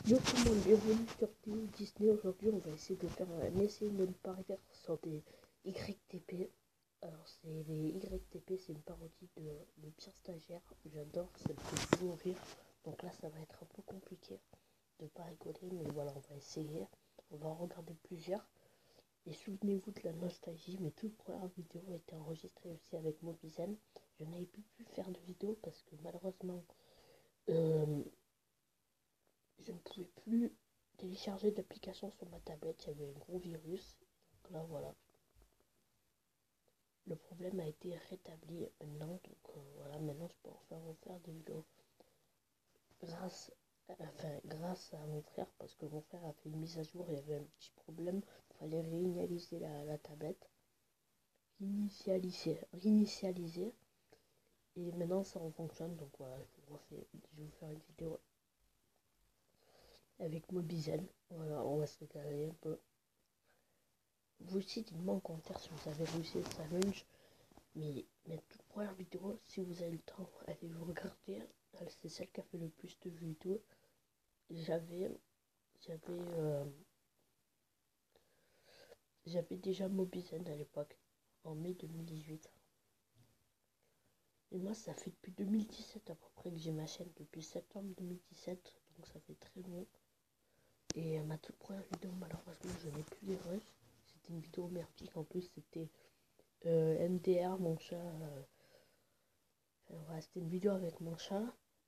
Yo tout le monde, bienvenue sur Théo Disney. Aujourd'hui on va essayer de faire un essai de ne pas rire sur des YTP. Alors c'est les YTP, c'est une parodie de Le Pire Stagiaire. J'adore, ça me fait toujours rire. Donc là ça va être un peu compliqué de pas rigoler, mais voilà, on va essayer. On va en regarder plusieurs. Et souvenez-vous de la nostalgie, mes toutes premières vidéos ont été enregistrées aussi avec Mobizen. Je n'avais plus pu faire de vidéo parce que malheureusement je ne pouvais plus télécharger d'application sur ma tablette, il y avait un gros virus. Donc là voilà, le problème a été rétabli maintenant, donc voilà, maintenant je peux enfin refaire des vidéos grâce à mon frère, parce que mon frère a fait une mise à jour, il y avait un petit problème, il fallait réinitialiser la tablette, réinitialiser, et maintenant ça en fonctionne. Donc voilà, je vais vous faire une vidéo avec Mobizen. Voilà, on va se regarder un peu. Vous aussi, dites-moi en commentaire si vous avez réussi le challenge. Mais ma toute première vidéo, si vous avez le temps, allez vous regarder. C'est celle qui a fait le plus de vues et tout. J'avais déjà Mobizen à l'époque, en mai 2018. Et moi, ça fait depuis 2017 à peu près que j'ai ma chaîne, depuis septembre 2017. Donc ça fait très long. Et ma toute première vidéo, malheureusement, je n'ai plus les rushs. C'était une vidéo merdique. En plus, c'était MDR, mon chat. Voilà, c'était une vidéo avec mon chat.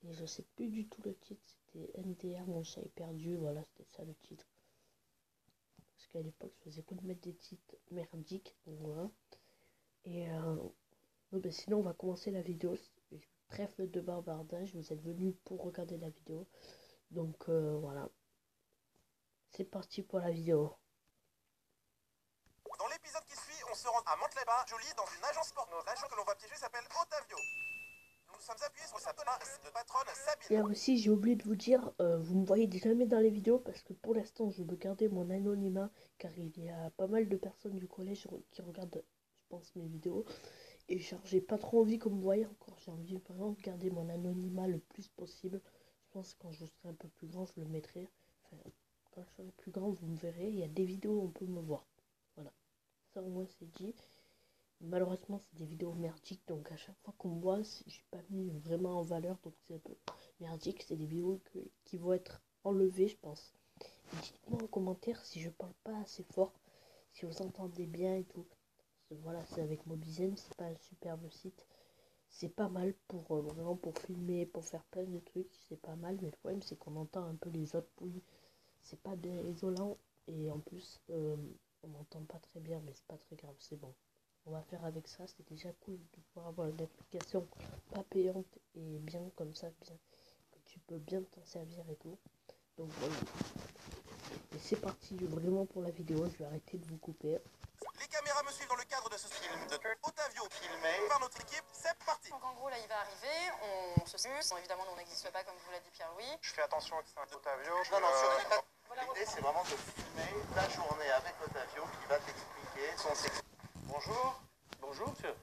Et je sais plus du tout le titre. C'était MDR, mon chat est perdu. Voilà, c'était ça le titre. Parce qu'à l'époque, je faisais que de mettre des titres merdiques. Donc voilà. Et ben, sinon, on va commencer la vidéo. Trêve de bavardage. Vous êtes venus pour regarder la vidéo. Donc voilà. C'est parti pour la vidéo. Dans l'épisode qui suit, on se rend à Mantes-les-Bains-Joly dans une agence porno. L'agent que l'on va piéger s'appelle Otavio. Nous nous sommes appuyés sur sa tenace de patronne Sabine. Et aussi, j'ai oublié de vous dire, vous me voyez jamais dans les vidéos parce que pour l'instant, je veux garder mon anonymat car il y a pas mal de personnes du collège qui regardent, je pense, mes vidéos. Et genre, j'ai pas trop envie que vous me voyez encore. J'ai envie vraiment de garder mon anonymat le plus possible. Je pense que quand je serai un peu plus grand, je le mettrai. Enfin, quand je serai plus grand, vous me verrez. Il y a des vidéos où on peut me voir. Voilà. Ça au moins c'est dit. Malheureusement, c'est des vidéos merdiques, donc à chaque fois qu'on me voit, je suis pas mis vraiment en valeur, donc c'est un peu merdique. C'est des vidéos qui vont être enlevées, je pense. Dites-moi en commentaire si je parle pas assez fort, si vous entendez bien et tout. Voilà, c'est avec Mobizen, c'est pas un superbe site. C'est pas mal pour vraiment pour filmer, pour faire plein de trucs, c'est pas mal, mais le problème c'est qu'on entend un peu les autres bruits. C'est pas bien isolant, et en plus on n'entend pas très bien, mais c'est pas très grave, c'est bon. On va faire avec ça. C'est déjà cool de pouvoir avoir une application pas payante et bien comme ça, bien que tu peux bien t'en servir et tout. Donc voilà. Et c'est parti vraiment pour la vidéo. Je vais arrêter de vous couper. Les caméras me suivent dans le cadre de ce film de Otavio filmé par notre équipe. C'est parti. Donc en gros là il va arriver, on se simule. Bon, évidemment nous on n'existe pas comme vous l'a dit Pierre-Louis. Je fais attention avec ça. Otavio. Non, l'idée c'est vraiment de filmer ta journée avec Otavio qui va t'expliquer son secret. Bonjour. Bonjour monsieur.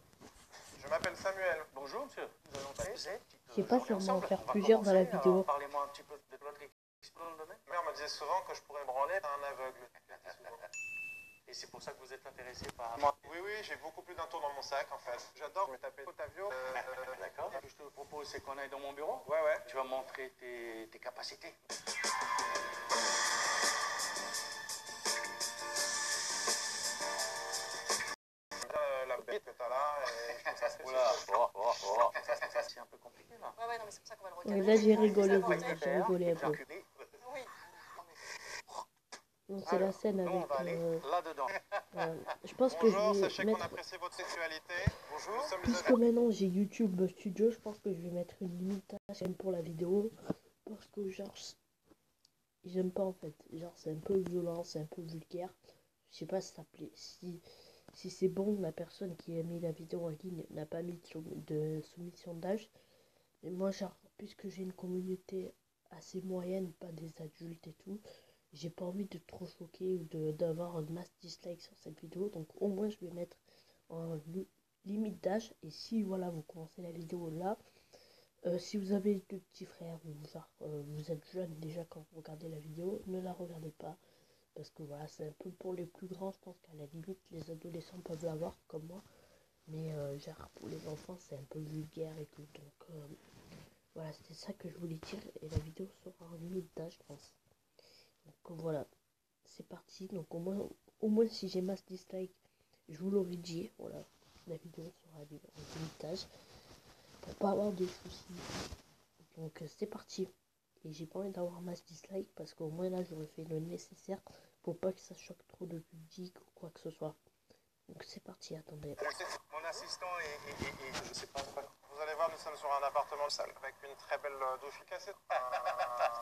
Je m'appelle Samuel. Bonjour monsieur. Nous allons passer Je sais pas si on va en faire plusieurs dans la vidéo. Parlez-moi un petit peu de votre expérience dans le domaine. Ma mère me disait souvent que je pourrais me branler à un aveugle. Et c'est pour ça que vous êtes intéressé par moi. Oui, j'ai beaucoup plus d'un tour dans mon sac en fait. J'adore me taper Otavio. D'accord. Ce que je te propose, c'est qu'on aille dans mon bureau. Ouais. Tu vas montrer tes capacités. La bête que t'as là, et je pense que c'est Oula, c'est un peu compliqué là. Ouais non mais c'est pour ça qu'on va le Et regarder. là j'ai rigolé, j'ai rigolé un peu. Oui. Donc c'est la scène Nous, on avec. va aller là-dedans. Je pense que Bonjour, je vais sachez qu'on mettre. apprécie votre sexualité. Bonjour. Nous sommes Puisque maintenant j'ai YouTube Studio, je pense que je vais mettre une limitation pour la vidéo. Parce que genre, j'aime pas en fait. Genre c'est un peu violent, c'est un peu vulgaire. Je sais pas si ça plaît. Si c'est bon, la personne qui a mis la vidéo en ligne n'a pas mis de soumission d'âge. Mais moi genre, puisque j'ai une communauté assez moyenne, pas des adultes et tout, j'ai pas envie de trop choquer ou d'avoir un mass dislike sur cette vidéo. Donc au moins je vais mettre en limite d'âge. Et si voilà, vous commencez la vidéo là, Si vous avez de petits frères ou genre, vous êtes jeune déjà quand vous regardez la vidéo, ne la regardez pas. Parce que voilà, c'est un peu pour les plus grands, je pense qu'à la limite, les adolescents peuvent l'avoir comme moi. Mais genre, pour les enfants, c'est un peu vulgaire et tout. Donc voilà, c'était ça que je voulais dire. Et la vidéo sera en limite d'âge, je pense. Donc voilà, c'est parti. Donc au moins si j'ai masse dislike, je vous l'aurais dit. Voilà, la vidéo sera en limite d'âge. Pour pas avoir de soucis. Donc c'est parti. Et j'ai pas envie d'avoir masse dislike parce qu'au moins là j'aurais fait le nécessaire pour pas que ça choque trop de public ou quoi que ce soit. Donc c'est parti, attendez. Mon assistant et je sais pas. Vous allez voir, nous sommes sur un appartement sale avec une très belle douche cassée.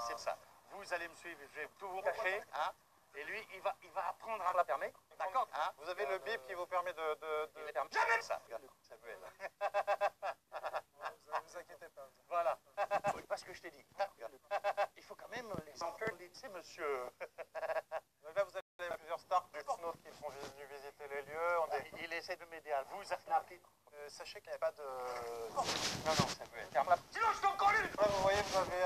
C'est ça. Vous allez me suivre, je vais tout vous cacher, hein. Et lui, il va apprendre à la permettre. D'accord, hein. Vous avez le bip qui vous permet de... Jamais ça. Regarde, Samuel. Ne vous inquiétez pas. Voilà. Parce que je t'ai dit. Regarde. Il faut quand même les encourager, monsieur. Là, vous avez plusieurs stars du porno qui sont venus visiter les lieux. Il essaie de m'aider à vous arnaquer. Sachez qu'il n'y a pas de... Non, Samuel. Ferme-la. Sinon, je t'en colle une. Là, vous voyez, vous avez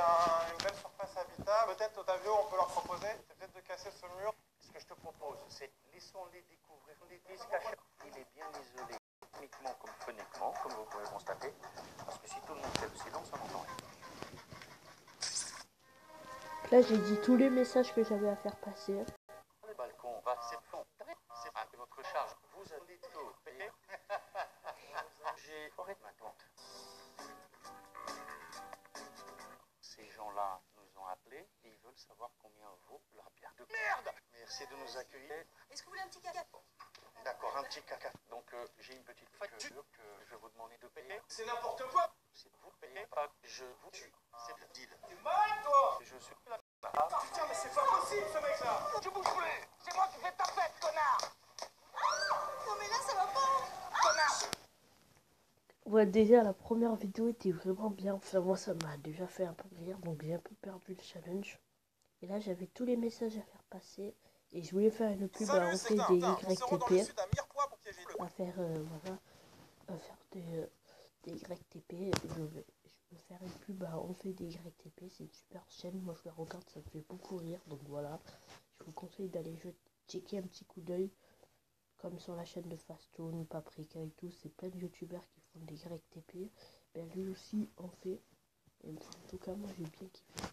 une belle surface habitable. Peut-être Otavio, on peut leur proposer. C'est peut-être de casser ce mur. Ce que je te propose, c'est laissons-les découvrir les disques cachés. Il est bien isolé, techniquement comme phoniquement, comme vous pouvez constater. Parce que si tout le monde fait le silence, on n'entend rien. Là j'ai dit tous les messages que j'avais à faire passer. Le balcon va, c'est bon. C'est pas que votre charge. Vous allez tout. J'ai forêt de ma tante. Ces gens-là nous ont appelés et ils veulent savoir combien vaut leur bière de merde. Merci de nous accueillir. Est-ce que vous voulez un petit caca? D'accord, un petit caca. Donc j'ai une petite facture que je vais vous demander de payer. C'est n'importe quoi. Si vous ne payez pas, je vous tue. C'est le deal. T'es malade, toi. Je suis là. Putain, mais c'est pas possible, ce mec-là. Tu bouges plus. C'est moi qui fais ta fête, connard. Non mais là ça va pas. Connard. Ouais, déjà la première vidéo était vraiment bien. Enfin moi ça m'a déjà fait un peu rire. Donc j'ai un peu perdu le challenge. Et là j'avais tous les messages à faire passer. Et je voulais faire une pub à Salut, on c'est fait des Tintin. On se rend dans le YTP. sud à Mirepoix pour piéger le... À faire voilà. À faire des YTP. Je veux faire une pub à on fait des YTP. C'est une super chaîne. Moi je la regarde, ça me fait beaucoup rire. Donc voilà. Je vous conseille d'aller checker un petit coup d'œil. Comme sur la chaîne de Fastoon, Paprika et tout, c'est plein de youtubeurs qui font des YTP. Ben lui aussi en fait. Et en tout cas, moi j'ai bien kiffé.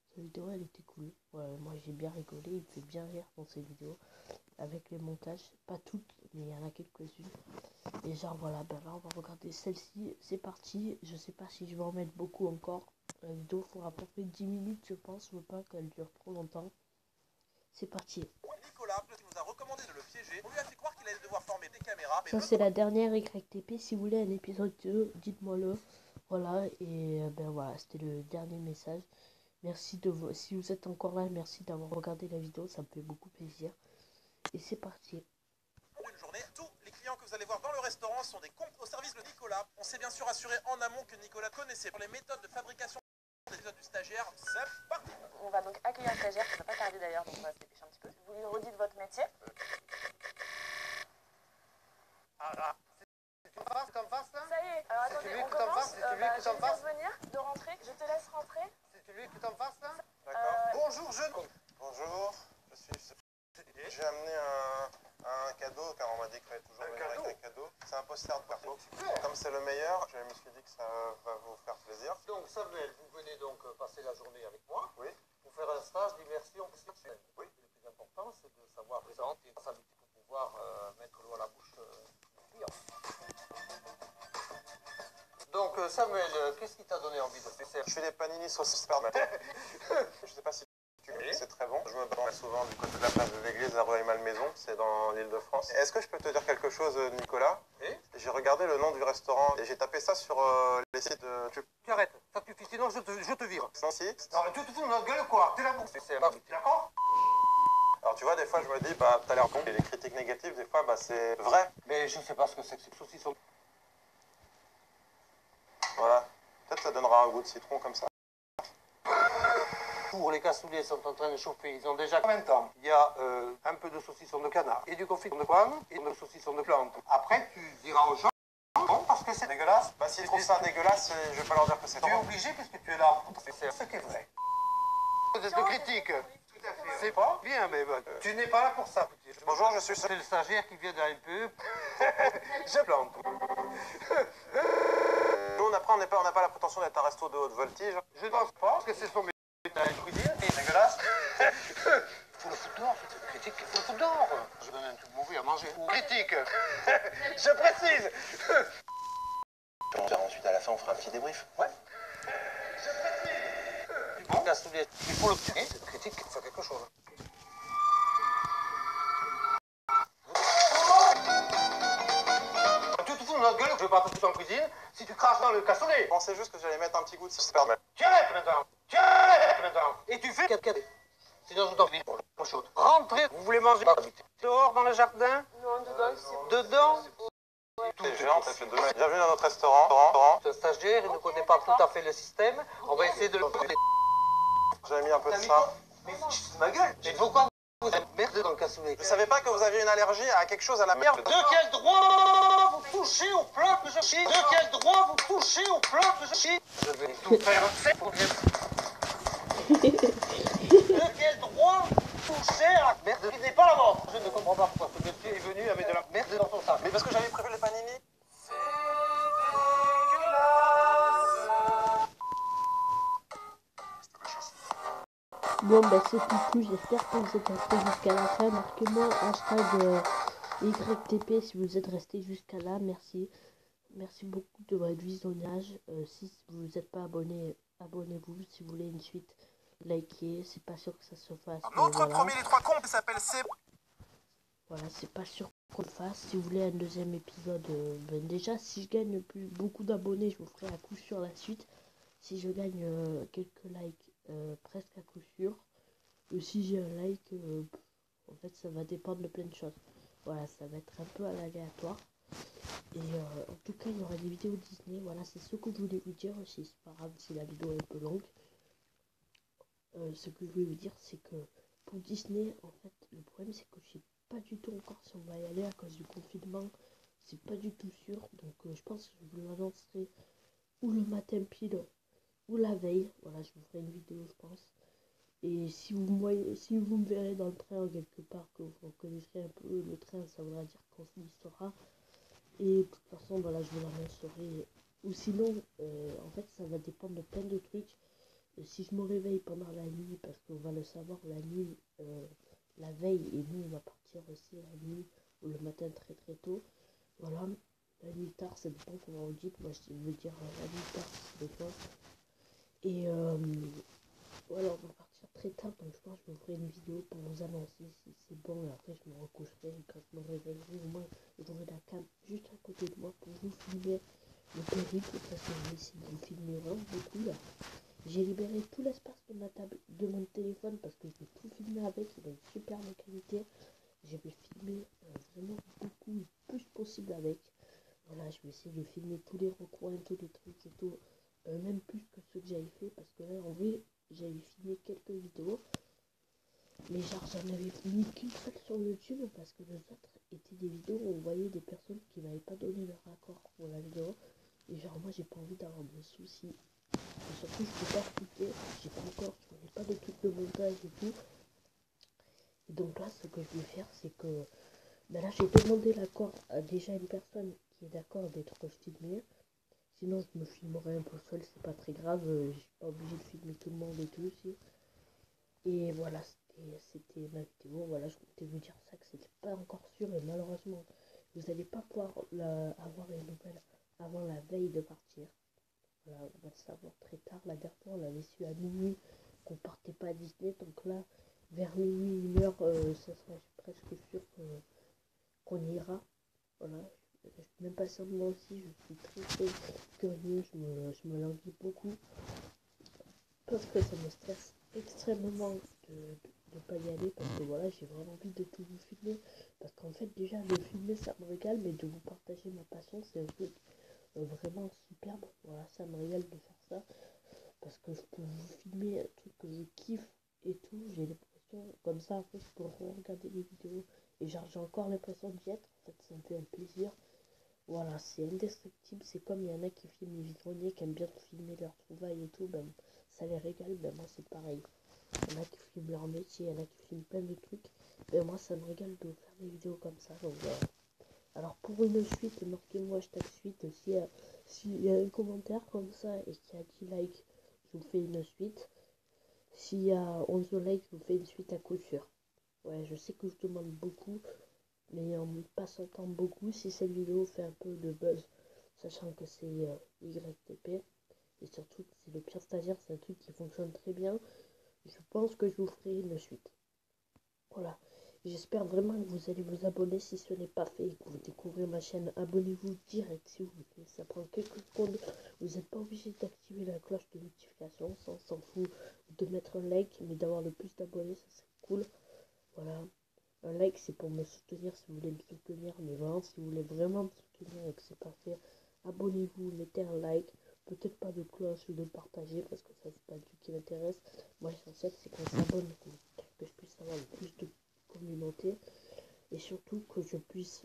Cette vidéo elle était cool. Ouais, moi j'ai bien rigolé, il fait bien rire dans ces vidéos. Avec les montages, pas toutes, mais il y en a quelques-unes. Et genre voilà, ben là on va regarder celle-ci. C'est parti. Je sais pas si je vais en mettre beaucoup encore. La vidéo fera à peu près 10 minutes, je pense. Je veux pas qu'elle dure trop longtemps. C'est parti. Nicolas, qui nous a recommandé de le piéger, on lui a fait croire qu'il allait devoir former des caméras, mais Ça c'est la dernière YTP, si vous voulez un épisode 2, dites-moi le. Voilà, et ben voilà, c'était le dernier message. Merci de vous, si vous êtes encore là, merci d'avoir regardé la vidéo, ça me fait beaucoup plaisir. Et c'est parti. une journée, tous les clients que vous allez voir dans le restaurant sont des comptes au service de Nicolas. On s'est bien sûr assuré en amont que Nicolas connaissait les méthodes de fabrication des épisodes du stagiaire. C'est parti. On va donc accueillir un stagiaire qui ne va pas tarder d'ailleurs, donc on va se dépêcher un petit peu. Vous lui redites votre métier. C'est en face là? Ça y est, alors C'est attendez, celui on que t'en commence. fasses, c'est celui que Je t'en vais te faire fasses. venir, de rentrer, je te laisse rentrer. C'est celui que t'en face là? D'accord. Bonjour jeune. Bonjour, j'ai amené un cadeau car on m'a dit qu'il fallait toujours venir avec un cadeau. C'est un poster de partout. Comme c'est le meilleur, je me suis dit que ça va vous faire plaisir. Donc Samuel, vous venez donc passer la journée avec moi. Oui. Pour faire un stage d'immersion sexuelle. Oui. Le plus important, c'est de savoir présenter sa habitude pour pouvoir mettre l'eau à la bouche du client. Donc Samuel, qu'est-ce qui t'a donné envie de faire? Je fais des panini saucisses par matin. Je sais pas si tu connais, c'est très bon. Je me bats souvent du côté de la place de l'église à Rueil-Malmaison, c'est dans l'Île-de-France. Est-ce que je peux te dire quelque chose, Nicolas? Oui. J'ai regardé le nom du restaurant et j'ai tapé ça sur les sites de... Tu arrêtes, ça suffit, sinon je te vire. Non, si. Non mais tu te fous de notre gueule quoi? C'est la bourse, c'est d'accord? Alors tu vois, des fois je me dis, bah t'as l'air bon. Et les critiques négatives, des fois, bah c'est vrai. Mais je sais pas ce que c'est que ces saucissons. Voilà. Peut-être ça donnera un goût de citron comme ça. Pour les cassoulets sont en train de chauffer, ils ont déjà combien de temps? Il y a un peu de saucisson de canard et du confit de pomme et de saucisson de plante. Après tu diras aux gens, bon, parce que c'est dégueulasse? Bah s'ils trouvent ça dégueulasse, je vais pas leur dire que c'est Tu es trop. obligé puisque tu es là. C'est ce qui est vrai. De critique. Tout à fait. C'est pas bien, mais bon, tu n'es pas là pour ça. Bonjour, je suis... C'est le stagiaire qui vient de la MPE. Je plante. Nous, on n'a pas la prétention d'être un resto de haute voltige. Je ne pense pas que c'est son métier à cuisine. C'est dégueulasse. Faut le foutre dehors, c'est critique. Faut le foutre dehors. Je donne un truc mauvais à manger. Critique. Je précise. Ensuite, à la fin, on fera un petit débrief. Ouais. Je précise. Bon, cassoulet. Il faut le tirer. Cette critique, il faut quelque chose. Tu te fous de notre gueule, je vais pas te foutre en cuisine si tu craches dans le cassoulet. Je pensais juste que j'allais mettre un petit goût de super mal. Tu arrêtes maintenant. Tu arrêtes maintenant. Et tu fais quelqu'un. Sinon, je t'en dis. Chaude. Rentrez, vous voulez manger dehors dans le jardin? Non, dedans, c'est bon. Dedans? C'est géant, ça fait 2 mètres. Bienvenue dans notre restaurant. C'est un stagiaire, il ne connaît pas tout à fait le système. On va essayer de le... J'avais mis un peu de ça. Mais ma gueule. Mais pourquoi vous avez merdé dans le cassoulet? Je savais pas que vous aviez une allergie à quelque chose à la merde. De quel droit vous touchez au plat que je chie? De quel droit vous touchez au plat que je chie? Je vais tout faire pour bien. De quel droit vous touchez à la merde qui n'est pas la mort? Je ne comprends pas pourquoi ce monsieur est venu avec de la merde dans son sac. Mais parce que j'avais prévu les panini. Bon, bah c'est tout. J'espère que vous êtes restés jusqu'à la fin. Marquez-moi hashtag YTP si vous êtes restés jusqu'à là. Merci. Merci beaucoup de votre visionnage. Si vous n'êtes pas abonné, abonnez-vous. Si vous voulez une suite, likez. C'est pas sûr que ça se fasse. Notre voilà. premier Les Trois Cons s'appelle C. Voilà, c'est pas sûr qu'on le fasse. Si vous voulez un deuxième épisode, ben déjà, si je gagne plus beaucoup d'abonnés, je vous ferai à coup sûr la suite. Si je gagne quelques likes, presque à coup sûr. Si j'ai un like, en fait, ça va dépendre de plein de choses. Voilà, ça va être un peu à l'aléatoire. Et en tout cas, il y aura des vidéos Disney. Voilà, c'est ce que je voulais vous dire aussi. C'est pas grave si la vidéo est un peu longue. Ce que je voulais vous dire, c'est que pour Disney, en fait, le problème, c'est que je sais pas du tout encore si on va y aller à cause du confinement. C'est pas du tout sûr. Donc, je pense que je vous l'annoncerai ou le matin pile ou la veille. Voilà, je vous ferai une vidéo, je pense. Et si vous me voyez, si vous me verrez dans le train quelque part, que vous reconnaîtrez un peu le train, ça voudra dire qu'on y sera. Et de toute façon, voilà, je vous l'annoncerai. Ou sinon, en fait, ça va dépendre de plein de trucs. Si je me réveille pendant la nuit, parce qu'on va le savoir, la nuit, la veille, et nous, on va partir aussi la nuit ou le matin très très tôt. Voilà, la nuit tard, ça dépend comment on dit. Moi, je veux dire la nuit tard, des fois. Et voilà, on va partir très tard, donc je pense que je vous ferai une vidéo pour vous annoncer si c'est bon. Et après, je me recoucherai, et quand je me réveillerai, au moins, j'aurai la cam juste à côté de moi pour vous filmer le périple, parce que je vais essayer de vous filmer vraiment beaucoup là. J'ai libéré tout l'espace de ma table, de mon téléphone, parce que je vais tout filmer avec, il a une superbe qualité. Je vais filmer vraiment beaucoup, le plus possible avec. Voilà, je vais essayer de filmer tous les recoins, tous les trucs et tout, même plus que ce que j'avais fait, parce que là, en vrai, j'avais filmé quelques vidéos, mais genre, j'en avais mis qu'une seule sur YouTube, parce que les autres étaient des vidéos où on voyait des personnes qui m'avaient pas donné leur accord pour la vidéo. Et genre, moi, j'ai pas envie d'avoir de soucis. Et surtout, je peux pas écouter, j'ai pas encore, je connais pas de trucs de montage et tout. Et donc là, ce que je vais faire, c'est que ben là, j'ai demandé l'accord à déjà une personne qui est d'accord d'être filmée. Sinon, je me filmerai un peu seul, c'est pas très grave. Je suis pas obligée de filmer tout le monde et tout aussi. Et voilà, c'était ma vidéo. Voilà, je comptais vous dire ça, que c'était pas encore sûr. Et malheureusement, vous n'allez pas pouvoir avoir les nouvelles avant la veille de partir. Voilà, on va le savoir très tard. La dernière fois, on l'avait su à minuit qu'on partait pas à Disney. Donc là, vers minuit, 1h, ça serait presque sûr qu'on ira. Voilà, je suis même patiente moi aussi. Je suis très très curieux. Je me languis beaucoup. Parce que ça me stresse extrêmement de pas y aller. Parce que voilà, j'ai vraiment envie de tout vous filmer. Parce qu'en fait, déjà, de filmer, ça me régale. Mais de vous partager ma passion, c'est un truc vraiment superbe. Voilà, ça me régale de faire ça. Parce que je peux vous filmer un truc que je kiffe et tout. J'ai l'impression, comme ça, après, je peux regarder les vidéos. Et genre, j'ai encore l'impression d'y être. En fait, ça me fait un plaisir. Voilà, c'est indestructible. C'est comme il y en a qui filment les vide-greniers, qui aiment bien filmer leurs trouvailles et tout, ben ça les régale. Ben moi c'est pareil. Il y en a qui filment leur métier, il y en a qui filment plein de trucs. Ben moi ça me régale de faire des vidéos comme ça. Donc alors pour une suite, marquez-moi hashtag suite. S'il y a un commentaire comme ça et qu'il y a 10 likes, je vous fais une suite. S'il y a 11 likes, je vous fais une suite à coup sûr. Ouais, je sais que je demande beaucoup, mais en passant temps beaucoup, si cette vidéo fait un peu de buzz, sachant que c'est YTP, et surtout que c'est le pire stagiaire, c'est un truc qui fonctionne très bien, je pense que je vous ferai une suite. Voilà. J'espère vraiment que vous allez vous abonner si ce n'est pas fait et que vous découvrez ma chaîne. Abonnez-vous direct s'il vous plaît. Ça prend quelques secondes. Vous n'êtes pas obligé d'activer la cloche de notification. Ça, on s'en fout de mettre un like, mais d'avoir le plus d'abonnés, ça serait cool. Voilà. Un like, c'est pour me soutenir si vous voulez me soutenir. Mais vraiment, si vous voulez vraiment me soutenir et que c'est pas fait, abonnez-vous, mettez un like. Peut-être pas de cloche ou de partager parce que ça, c'est pas du tout qui m'intéresse. Moi, l'essentiel, c'est qu'on s'abonne, que je puisse avoir le plus de communauté et surtout que je puisse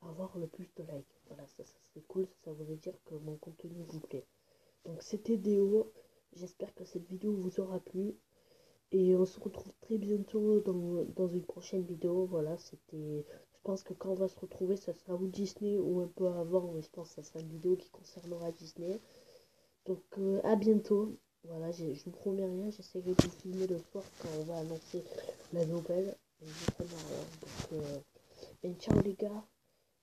avoir le plus de likes. Voilà, ça serait cool. Ça voudrait dire que mon contenu vous plaît. Donc, c'était Déo. J'espère que cette vidéo vous aura plu. Et on se retrouve très bientôt dans une prochaine vidéo. Voilà, c'était. Je pense que quand on va se retrouver, ça sera ou Disney ou un peu avant. Mais je pense que ça sera une vidéo qui concernera Disney. Donc à bientôt. Voilà, je vous promets rien. J'essaierai de vous filmer le soir quand on va annoncer la nouvelle. Et je vous promets rien. Donc, et ciao les gars.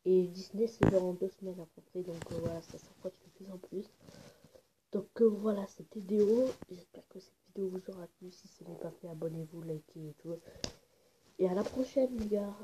Et Disney, c'est dans 2 semaines à peu près. Donc voilà, ça s'approche de plus en plus. Donc voilà, c'était Déo. J'espère que cette vidéo vous aura plu. Si ce n'est pas fait, abonnez-vous, likez et tout. Et à la prochaine les gars.